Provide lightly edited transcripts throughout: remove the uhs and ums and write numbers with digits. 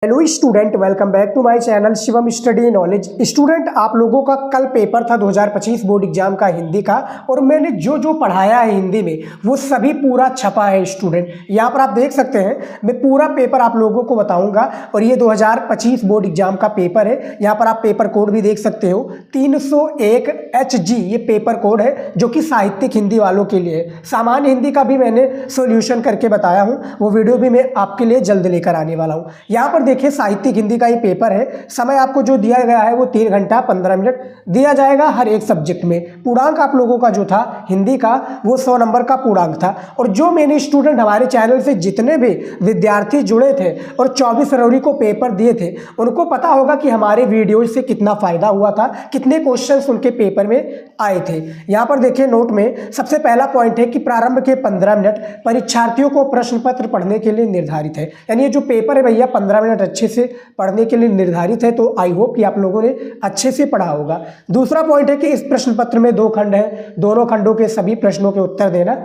Hello student, welcome back to my channel Shivam study knowledge. Student, आप लोगों का कल पेपर था 2025 बोर्ड एग्जाम का हिंदी का, और मैंने जो जो पढ़ाया है हिंदी में वो सभी पूरा छपा है। स्टूडेंट, यहाँ पर आप देख सकते हैं, मैं पूरा पेपर आप लोगों को बताऊंगा। और ये 2025 बोर्ड एग्जाम का पेपर है। यहाँ पर आप पेपर कोड भी देख सकते हो, 301 HG ये पेपर कोड है, जो कि साहित्यिक हिंदी वालों के लिए है। सामान्य हिंदी का भी मैंने सोल्यूशन करके बताया हूँ, वो वीडियो भी मैं आपके लिए जल्द लेकर आने वाला हूँ। यहाँ पर देखिए, साहित्यिक हिंदी का ये पेपर है। समय आपको जो दिया गया है वो 3 घंटा 15 मिनट दिया जाएगा हर एक सब्जेक्ट में। पूर्णांक आप लोगों का जो था हिंदी का वो 100 नंबर का पूर्णांक था। और जो मेरे स्टूडेंट हमारे चैनल से जितने भी विद्यार्थी जुड़े थे और 24 फरवरी को पेपर दिए थे, उनको पता होगा कि हमारे वीडियो से कितना फायदा हुआ था, कितने क्वेश्चंस उनके पेपर में आए थे। यहाँ पर देखिए नोट में सबसे पहला पॉइंट है कि प्रारंभ के 15 मिनट परीक्षार्थियों को प्रश्न पत्र पढ़ने के लिए निर्धारित है। यानी ये जो पेपर है भैया 15 मिनट अच्छे से पढ़ने के लिए निर्धारित है। तो आई होप कि आप लोगों ने अच्छे से पढ़ा होगा। दूसरा पॉइंट है कि इस प्रश्न पत्र में 2 खंड है, दोनों खंडों के सभी प्रश्नों के उत्तर देना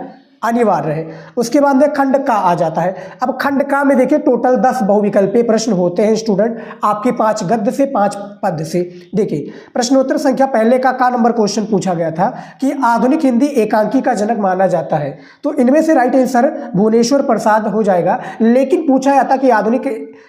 अनिवार्य है। उसके बाद में खंड का आ जाता है। अब खंड का में देखिए टोटल 10 बहुविकल्पीय प्रश्न होते हैं स्टूडेंट, आपके 5 गद्य से 5 पद्य से। देखिए प्रश्नोत्तर संख्या पहले का नंबर क्वेश्चन पूछा गया था कि आधुनिक हिंदी एकांकी का जनक माना जाता है। तो इनमें से राइट आंसर भुवनेश्वर प्रसाद हो जाएगा। लेकिन पूछा जाता कि आधुनिक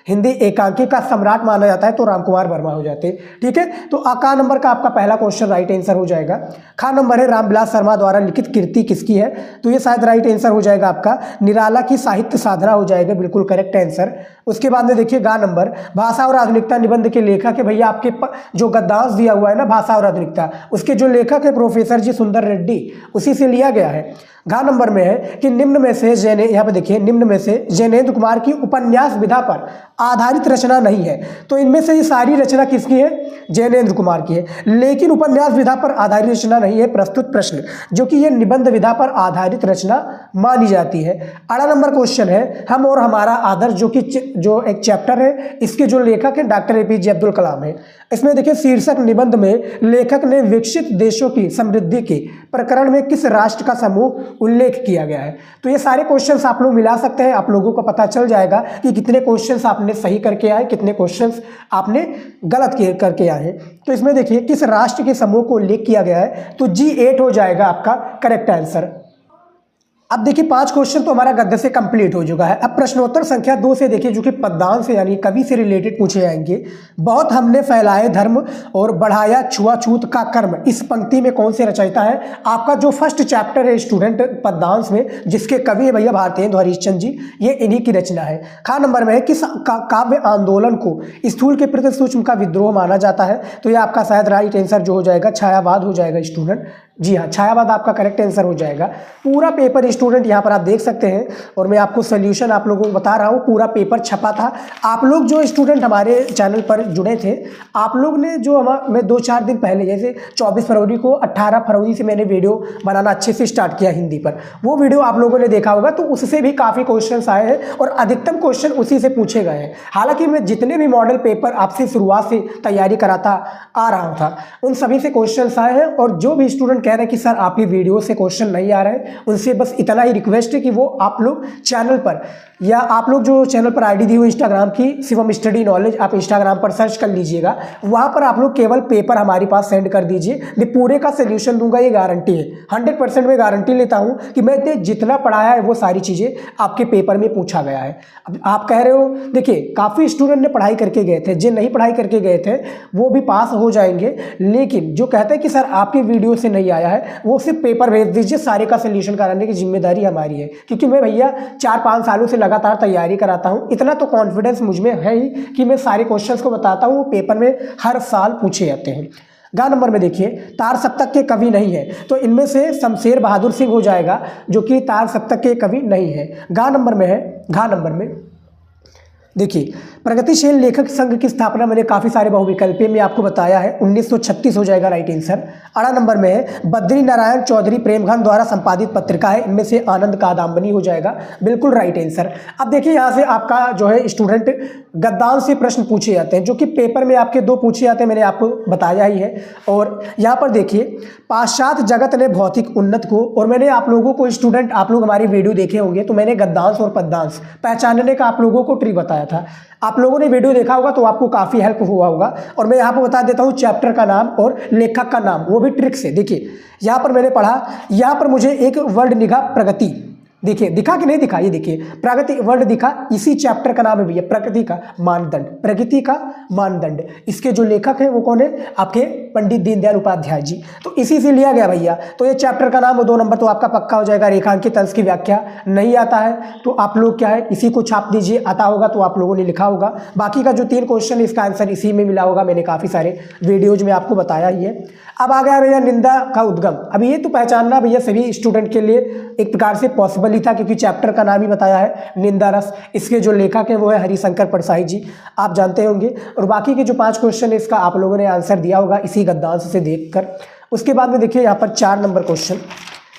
हिंदी एकांकी का सम्राट माना जाता है, तो रामकुमार वर्मा हो जाते। ठीक है, तो का नंबर का आपका पहला क्वेश्चन राइट आंसर हो जाएगा। खा नंबर है रामविलास शर्मा द्वारा लिखित कृति किसकी है, तो ये शायद राइट आंसर हो जाएगा आपका निराला की साहित्य साधना हो जाएगा, बिल्कुल करेक्ट आंसर। उसके बाद में देखिए गा नंबर भाषा और आधुनिकता निबंध के लेखक है भैया आपके जो गद्यांश दिया हुआ है ना भाषा और आधुनिकता, उसके जो लेखक है प्रोफेसर जी सुंदर रेड्डी, उसी से लिया गया है। घा नंबर में है कि निम्न में से यहाँ पे देखिए निम्न में से जैनेन्द्र कुमार की उपन्यास विधा पर आधारित रचना नहीं है। तो इनमें से ये सारी रचना किसकी है, जैनेन्द्र कुमार की है, लेकिन उपन्यास विधा पर आधारित रचना नहीं है प्रस्तुत प्रश्न, जो कि ये निबंध विधा पर आधारित रचना मानी जाती है। 8 नंबर क्वेश्चन है हम और हमारा आदर्श, जो कि जो एक चैप्टर है, इसके जो लेखक है डॉक्टर APJ अब्दुल कलाम है। इसमें देखिए शीर्षक निबंध में लेखक ने विकसित देशों की समृद्धि के प्रकरण में किस राष्ट्र का समूह उल्लेख किया गया है। तो ये सारे क्वेश्चंस आप लोग मिला सकते हैं, आप लोगों को पता चल जाएगा कि कितने क्वेश्चंस आपने सही करके आए, कितने क्वेश्चंस आपने गलत करके आए हैं। तो इसमें देखिए किस राष्ट्र के समूह को उल्लेख किया गया है, तो G8 हो जाएगा आपका करेक्ट आंसर। अब देखिए 5 क्वेश्चन तो हमारा गद्य से कंप्लीट हो चुका है। अब प्रश्नोत्तर संख्या 2 से देखिए, जो कि पद्यांश से यानी कवि से रिलेटेड पूछे जाएंगे। बहुत हमने फैलाए धर्म और बढ़ाया छुआछूत का कर्म, इस पंक्ति में कौन से रचयिता है। आपका जो फर्स्ट चैप्टर है स्टूडेंट पद्यांश में, जिसके कवि है भैया भारतेंदु हरिश्चंद्र जी, ये इन्हीं की रचना है। खा नंबर में है किस काव्य आंदोलन को स्थूल के प्रति सूक्ष्म का विद्रोह माना जाता है। तो ये आपका शायद राइट आंसर जो हो जाएगा छायावाद हो जाएगा स्टूडेंट। जी हाँ, छायावाद आपका करेक्ट आंसर हो जाएगा। पूरा पेपर स्टूडेंट यहाँ पर आप देख सकते हैं, और मैं आपको सोल्यूशन आप लोगों को बता रहा हूँ। पूरा पेपर छपा था। आप लोग जो स्टूडेंट हमारे चैनल पर जुड़े थे, आप लोग ने जो मैं 2-4 दिन पहले, जैसे 24 फरवरी को 18 फरवरी से मैंने वीडियो बनाना अच्छे से स्टार्ट किया हिंदी पर, वो वीडियो आप लोगों ने देखा होगा। तो उससे भी काफ़ी क्वेश्चन आए हैं और अधिकतम क्वेश्चन उसी से पूछे गए हैं। हालांकि मैं जितने भी मॉडल पेपर आपसे शुरुआत से तैयारी कराता आ रहा था, उन सभी से क्वेश्चन आए हैं। और जो भी स्टूडेंट कह रहे हैं कि सर आपकी वीडियो से क्वेश्चन नहीं आ रहे हैं, उनसे बस इतना ही रिक्वेस्ट है कि वो आप लोग चैनल पर, या आप लोग जो चैनल पर आईडी दी हुई इंस्टाग्राम की शिवम स्टडी नॉलेज, आप इंस्टाग्राम पर सर्च कर लीजिएगा। वहां पर आप लोग केवल पेपर हमारे पास सेंड कर दीजिए, मैं पूरे का सोल्यूशन दूंगा, ये गारंटी है। 100% में गारंटी लेता हूं कि मैंने जितना पढ़ाया है वो सारी चीजें आपके पेपर में पूछा गया है। अब आप कह रहे हो, देखिए काफी स्टूडेंट ने पढ़ाई करके गए थे, जो नहीं पढ़ाई करके गए थे वो भी पास हो जाएंगे। लेकिन जो कहते हैं कि सर आपकी वीडियो से नहीं आया है, वो सिर्फ पेपर भेज दीजिए, सारे का सोल्यूशन कराने की जिम्मेदारी हमारी है। क्योंकि मैं भैया 4-5 सालों से लगातार तैयारी कराता हूं, इतना तो कॉन्फिडेंस मुझ में है ही कि मैं सारे क्वेश्चंस को बताता हूं, वो पेपर में हर साल पूछे जाते हैं। गा नंबर में देखिए तार सप्तक के कवि नहीं है, तो इनमें से शमशेर बहादुर सिंह हो जाएगा, जो कि तार सप्तक के कवि नहीं है। गा नंबर में है, घा नंबर में देखिए प्रगतिशील लेखक संघ की स्थापना मैंने काफ़ी सारे बहुविकल्पीय में आपको बताया है, 1936 हो जाएगा राइट आंसर। 8 नंबर में है बद्री नारायण चौधरी प्रेमघन द्वारा संपादित पत्रिका है, इनमें से आनंद कादम्बनी हो जाएगा, बिल्कुल राइट आंसर। अब देखिए यहाँ से आपका जो है स्टूडेंट गद्यांश से प्रश्न पूछे जाते हैं, जो कि पेपर में आपके 2 पूछे जाते हैं, मैंने आपको बताया ही है। और यहाँ पर देखिए पाश्चात्य जगत ने भौतिक उन्नत को, और मैंने आप लोगों को स्टूडेंट, आप लोग हमारी वीडियो देखे होंगे तो मैंने गद्यांश और पद्यांश पहचानने का आप लोगों को ट्री बताया था। आप लोगों ने वीडियो देखा होगा तो आपको काफ़ी हेल्प हुआ होगा। और मैं यहाँ पर बता देता हूँ चैप्टर का नाम और लेखक का नाम, वो भी ट्रिक से। देखिए यहाँ पर मैंने पढ़ा, यहाँ पर मुझे एक वर्ड दिखा प्रगति, देखिए दिखा कि नहीं दिखा, ये देखिए प्रगति वर्ड दिखा, इसी चैप्टर का नाम है भैया प्रगति का मानदंड, प्रगति का मानदंड। इसके जो लेखक हैं वो कौन है, आपके पंडित दीनदयाल उपाध्याय जी। तो इसी से लिया गया भैया। तो ये चैप्टर का नाम और 2 नंबर तो आपका पक्का हो जाएगा। रेखांकित अंश की व्याख्या नहीं आता है तो आप लोग क्या है इसी को छाप दीजिए, आता होगा तो आप लोगों ने लिखा होगा। बाकी का जो 3 क्वेश्चन इसका आंसर इसी में मिला होगा, मैंने काफ़ी सारे वीडियोज में आपको बताया ही है। अब आ गया भैया निंदा का उद्गम। अब ये तो पहचानना भैया सभी स्टूडेंट के लिए एक प्रकार से पॉसिबल ही था, क्योंकि चैप्टर का नाम ही बताया है निंदा रस। इसके जो लेखक है वो है हरिशंकर परसाई जी, आप जानते होंगे। और बाकी के जो 5 क्वेश्चन है इसका आप लोगों ने आंसर दिया होगा इसी गद्यांश से देखकर। उसके बाद में देखिए यहाँ पर 4 नंबर क्वेश्चन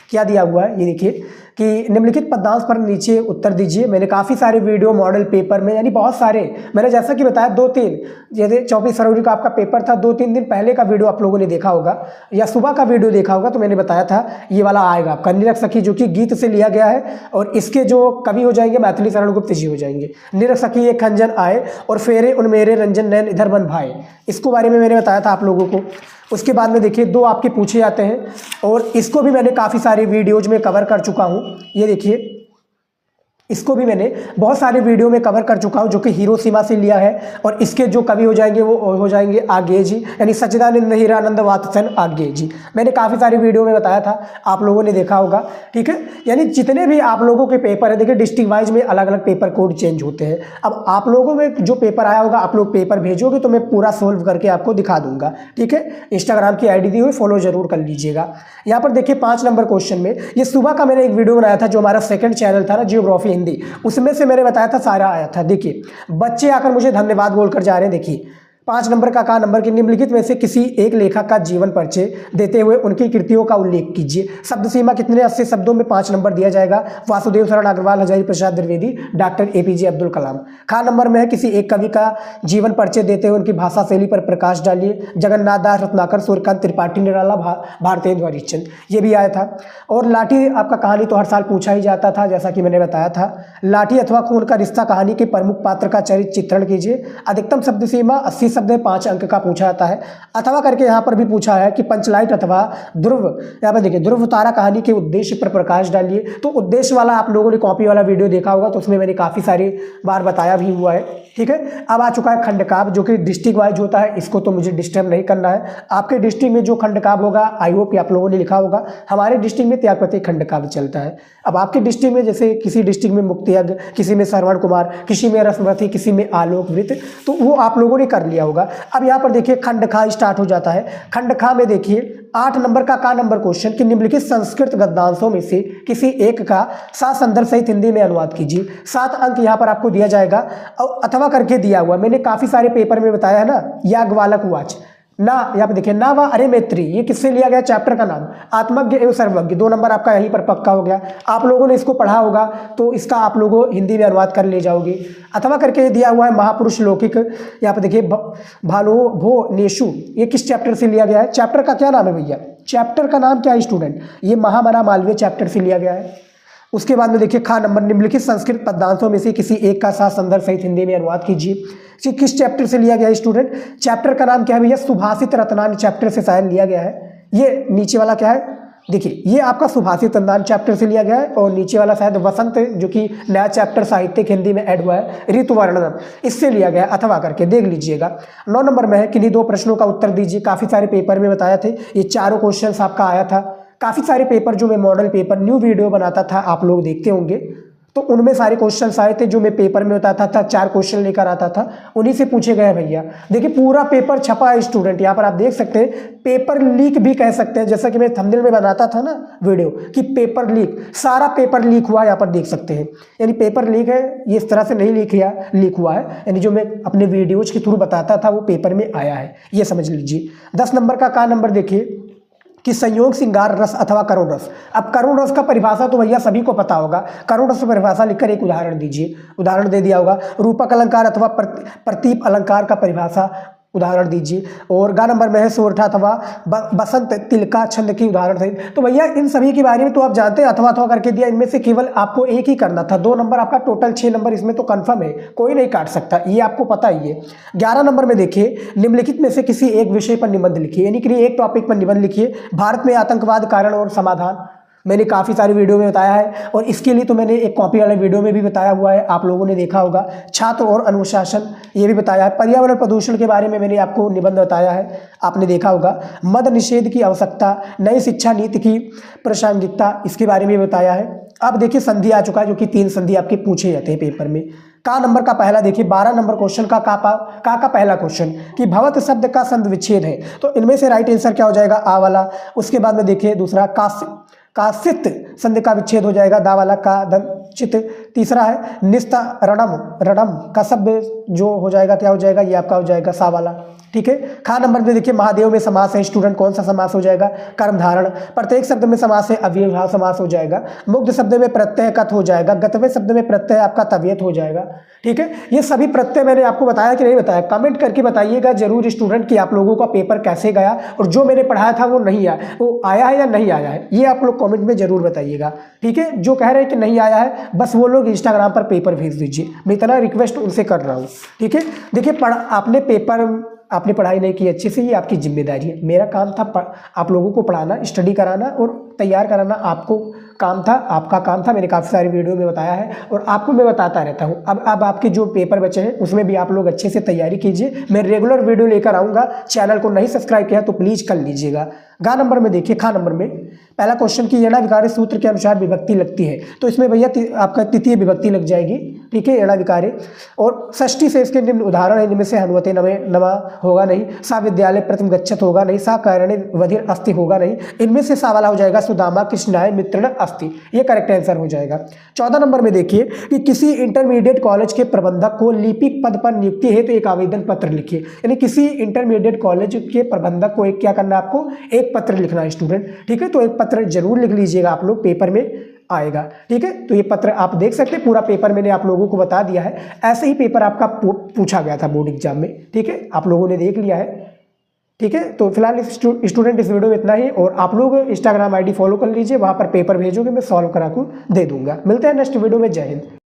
क्या दिया हुआ है, ये देखिए कि निम्नलिखित पदांश पर नीचे उत्तर दीजिए। मैंने काफ़ी सारे वीडियो मॉडल पेपर में, यानी बहुत सारे, मैंने जैसा कि बताया 2-3, जैसे 24 फरवरी का आपका पेपर था, 2-3 दिन पहले का वीडियो आप लोगों ने देखा होगा या सुबह का वीडियो देखा होगा, तो मैंने बताया था ये वाला आएगा आपका निरख सखी, जो कि गीत से लिया गया है। और इसके जो कवि हो जाएंगे मैथिली शरण गुप्त जी हो जाएंगे। निरख सखी एक खंजन आए और फेरे उन मेरे रंजन नैन इधर बन भाए, इसको बारे में मैंने बताया था आप लोगों को। उसके बाद में देखिए 2 आपके पूछे जाते हैं और इसको भी मैंने काफ़ी सारे वीडियोज में कवर कर चुका हूँ। ये देखिए इसको भी मैंने बहुत सारे वीडियो में कवर कर चुका हूँ, जो कि हिरोशिमा से लिया है। और इसके जो कवि हो जाएंगे वो हो जाएंगे आगे जी, यानी सच्चिदानंद हीरानंद वात्सन आगे जी। मैंने काफ़ी सारे वीडियो में बताया था, आप लोगों ने देखा होगा, ठीक है। यानी जितने भी आप लोगों के पेपर है, देखिए डिस्ट्रिक्ट वाइज में अलग अलग पेपर कोड चेंज होते हैं। अब आप लोगों में जो पेपर आया होगा आप लोग पेपर भेजोगे तो मैं पूरा सोल्व करके आपको दिखा दूंगा, ठीक है। इंस्टाग्राम की ID दी हुई, फॉलो जरूर कर लीजिएगा। यहाँ पर देखिए 5 नंबर क्वेश्चन में, ये सुबह का मैंने एक वीडियो बनाया था जो हमारा सेकंड चैनल था ना, जियोग्राफी हिंदी, उसमें से मैंने बताया था, सारा आया था। देखिए बच्चे आकर मुझे धन्यवाद बोलकर जा रहे हैं। देखिए 5 नंबर का नंबर की निम्नलिखित में से किसी एक लेखक का जीवन परिचय देते हुए उनकी कृतियों का उल्लेख कीजिए। शब्द सीमा कितने, 80 शब्दों में 5 नंबर दिया जाएगा। वासुदेव शरण अग्रवाल, हजारी प्रसाद द्विवेदी, डॉक्टर APJ अब्दुल कलाम। खा नंबर में है किसी एक कवि का जीवन परिचय देते हुए उनकी भाषा शैली पर प्रकाश डालिए। जगन्नाथ दास रत्नाकर, सूर्यकांत त्रिपाठी, निराला, भारतेंदु हरिश्चंद्र, ये भी आया था। और लाठी आपका कहानी तो हर साल पूछा ही जाता था, जैसा कि मैंने बताया था। लाठी अथवा खून का रिश्ता कहानी के प्रमुख पात्र का चरित्र चित्रण कीजिए। अधिकतम शब्द सीमा 80 शब्द है, 5 अंक का पूछा जाता है। अथवा करके यहाँ पर भी पूछा है कि पंचलाइट अथवा ध्रुव, यहाँ पर देखिए ध्रुव तारा कहानी के उद्देश्य पर प्रकाश डालिए। तो उद्देश्य वाला आप लोगों ने कॉपी वाला वीडियो देखा होगा, तो उसमें मैंने काफ़ी सारी बार बताया भी हुआ है, ठीक है। अब आ चुका है खंडकाव्य, जो कि डिस्ट्रिक्ट वाइज होता है, इसको तो मुझे डिस्टर्ब नहीं करना है। आपके डिस्ट्रिक्ट में जो खंडकाव्य होगा, आई होप आप लोगों ने लिखा होगा। हमारे डिस्ट्रिक्ट में त्यागपति खंडकाव्य चलता है। अब आपके डिस्ट्रिक्ट में जैसे किसी डिस्ट्रिक्ट में मुक्तियज्ञ, किसी में श्रवण कुमार, किसी में रसमरथी, किसी में आलोक वृत्त, तो वो आप लोगों ने कर लिया होगा। अब यहाँ पर देखिए खंडखा स्टार्ट हो जाता है। खंडखा में देखिए 8 नंबर का नंबर क्वेश्चन कि निम्नलिखित संस्कृत गद्यांशों में से किसी एक का संदर्भ सहित हिंदी में अनुवाद कीजिए। 7 अंक यहाँ पर आपको दिया जाएगा। और अथवा करके दिया हुआ, मैंने काफी सारे पेपर में बताया है ना, याज्ञवल्क्य उवाच ना, यहाँ पे देखिए ना व अरे मैत्री, ये किससे लिया गया, चैप्टर का नाम आत्मज्ञ एवं सर्वज्ञ। 2 नंबर आपका यहीं पर पक्का हो गया। आप लोगों ने इसको पढ़ा होगा तो इसका आप लोगों हिंदी में अनुवाद कर ले जाओगे। अथवा करके दिया हुआ है महापुरुष लौकिक, यहाँ पे देखिए भालो भो नेशु, ये किस चैप्टर से लिया गया है, चैप्टर का क्या नाम है भैया, चैप्टर का नाम क्या है स्टूडेंट, ये महामना मालवीय चैप्टर से लिया गया है। उसके बाद में देखिए खा नंबर, निम्नलिखित संस्कृत पदांशों में से किसी एक का संदर्भ सहित हिंदी में अनुवाद कीजिए। किस चैप्टर से लिया गया है स्टूडेंट, चैप्टर का नाम क्या है भैया, सुभाषित रत्नान चैप्टर से शायद लिया गया है। ये नीचे वाला क्या है, देखिए ये आपका सुभाषित रत्नान चैप्टर से लिया गया है। और नीचे वाला शायद वसंत, जो कि नया चैप्टर साहित्यिक हिंदी में ऐड हुआ है, ऋतु वर्णन, इससे लिया गया है। अथवा करके देख लीजिएगा। 9 नंबर में है किन्हीं 2 प्रश्नों का उत्तर दीजिए। काफ़ी सारे पेपर में बताया थे, ये चारों क्वेश्चन आपका आया था। काफ़ी सारे पेपर जो मैं मॉडल पेपर न्यू वीडियो बनाता था, आप लोग देखते होंगे, तो उनमें सारे क्वेश्चन आए थे जो मैं पेपर में बताता था। 4 क्वेश्चन लेकर आता था, उन्हीं से पूछे गए भैया। देखिए पूरा पेपर छपा है स्टूडेंट, यहाँ पर आप देख सकते हैं, पेपर लीक भी कह सकते हैं, जैसा कि मैं थंबनेल में बनाता था ना वीडियो कि पेपर लीक, सारा पेपर लीक हुआ, यहाँ पर देख सकते हैं। यानी पेपर लीक है, ये इस तरह से नहीं लीक हुआ है, यानी जो मैं अपने वीडियोज के थ्रू बताता था वो पेपर में आया है, ये समझ लीजिए। 10 नंबर का नंबर देखिए कि संयोग श्रृंगार रस अथवा करुण रस। अब करुण रस का परिभाषा तो भैया सभी को पता होगा, करुण रस परिभाषा लिखकर एक उदाहरण दीजिए। उदाहरण दे दिया होगा, रूपक अलंकार अथवा प्रतीप अलंकार का परिभाषा उदाहरण दीजिए। और गा नंबर में है सोरठा अथवा बसंत तिलका छंद की उदाहरण थे। तो भैया इन सभी के बारे में तो आप जानते हैं, अथवा अथवा करके दिया, इनमें से केवल आपको एक ही करना था। 2 नंबर आपका, टोटल 6 नंबर इसमें तो कंफर्म है, कोई नहीं काट सकता, ये आपको पता ही है। 11 नंबर में देखिए, निम्नलिखित में से किसी एक विषय पर निबंध लिखिए, यानी कि एक टॉपिक पर निबंध लिखिए। भारत में आतंकवाद, कारण और समाधान, मैंने काफ़ी सारी वीडियो में बताया है, और इसके लिए तो मैंने एक कॉपी वाले वीडियो में भी बताया हुआ है, आप लोगों ने देखा होगा। छात्र और अनुशासन, ये भी बताया है। पर्यावरण प्रदूषण के बारे में मैंने आपको निबंध बताया है, आपने देखा होगा। मद निषेध की आवश्यकता, नई शिक्षा नीति की प्रासंगिकता, इसके बारे में बताया है। अब देखिए संधि आ चुका है, जो कि 3 संधि आपके पूछे जाते हैं पेपर में। का नंबर का पहला देखिए, 12 नंबर क्वेश्चन का पहला क्वेश्चन कि भवत शब्द का संधि विच्छेद है, तो इनमें से राइट आंसर क्या हो जाएगा, आ वाला। उसके बाद में देखिए दूसरा कासित संधि का विच्छेद हो जाएगा, दा वाला, का दन चित। तीसरा है निस्ता रणम का शब्द जो हो जाएगा, क्या हो जाएगा, ये आपका हो जाएगा सा वाला, ठीक है। खा नंबर में देखिए, महादेव में समास है, स्टूडेंट कौन सा समास हो जाएगा, कर्मधारण। प्रत्येक शब्द में समास है, अव्ययभाव समास हो जाएगा। मुग्ध शब्द में प्रत्यय कथ हो जाएगा, गतवे शब्द में प्रत्यय आपका तबियत हो जाएगा, ठीक है। ये सभी प्रत्यय मैंने आपको बताया कि नहीं बताया, कमेंट करके बताइएगा जरूर स्टूडेंट कि आप लोगों का पेपर कैसे गया, और जो मैंने पढ़ाया था वो नहीं आया, वो आया है या नहीं आया है, ये आप लोग कमेंट में जरूर बताइएगा, ठीक है। जो कह रहे हैं कि नहीं आया है, बस वो लोग इंस्टाग्राम पर पेपर भेज दीजिए, मैं इतना रिक्वेस्ट उनसे कर रहा हूँ, ठीक है। देखिए आपने पढ़ाई नहीं की अच्छे से, ये आपकी जिम्मेदारी है। मेरा काम था आप लोगों को पढ़ाना, स्टडी कराना और तैयार कराना, आपको काम था, आपका काम था। मैंने काफ़ी सारी वीडियो में बताया है और आपको मैं बताता रहता हूँ। अब आपके जो पेपर बचे हैं उसमें भी आप लोग अच्छे से तैयारी कीजिए, मैं रेगुलर वीडियो लेकर आऊँगा। चैनल को नहीं सब्सक्राइब किया तो प्लीज़ कर लीजिएगा। गा नंबर में देखिए, खा नंबर में पहला क्वेश्चन की एड़ा विकारे सूत्र के अनुसार विभक्ति लगती है, तो इसमें भैया आपका तृतीय विभक्ति लग जाएगी, ठीक है, एड़ा विकारे। और षष्ठी से इसके निम्न उदाहरण है, इनमें से हनुवते नमा होगा नहीं, सा विद्यालय प्रथम गच्छत होगा नहीं, सा कारणे वधिर अस्ति होगा नहीं, इनमें से सा वाला हो जाएगा सुदामा कृष्णाय मित्रण अस्ति, ये करेक्ट आंसर हो जाएगा। 14 नंबर में देखिए कि किसी इंटरमीडिएट कॉलेज के प्रबंधक को लिपिक पद पर नियुक्ति है तो एक आवेदन पत्र लिखिए, यानी किसी इंटरमीडिएट कॉलेज के प्रबंधक को एक क्या करना है, आपको एक पत्र लिखना है स्टूडेंट, ठीक है। तो एक पत्र जरूर लिख लीजिएगा, आप लोग पेपर में आएगा, ठीक है। तो ये पत्र आप देख सकते हैं, पूरा पेपर मैंने आप लोगों को बता दिया है। ऐसे ही पेपर आपका पूछा गया था बोर्ड एग्जाम में, ठीक है, आप लोगों ने देख लिया है, ठीक है। तो फिलहाल स्टूडेंट इस वीडियो में इतना ही, और आप लोग इंस्टाग्राम आईडी फॉलो कर लीजिए, वहाँ पर पेपर भेजोगे, मैं सॉल्व करा कर दे दूंगा। मिलते हैं नेक्स्ट वीडियो में, जय हिंद।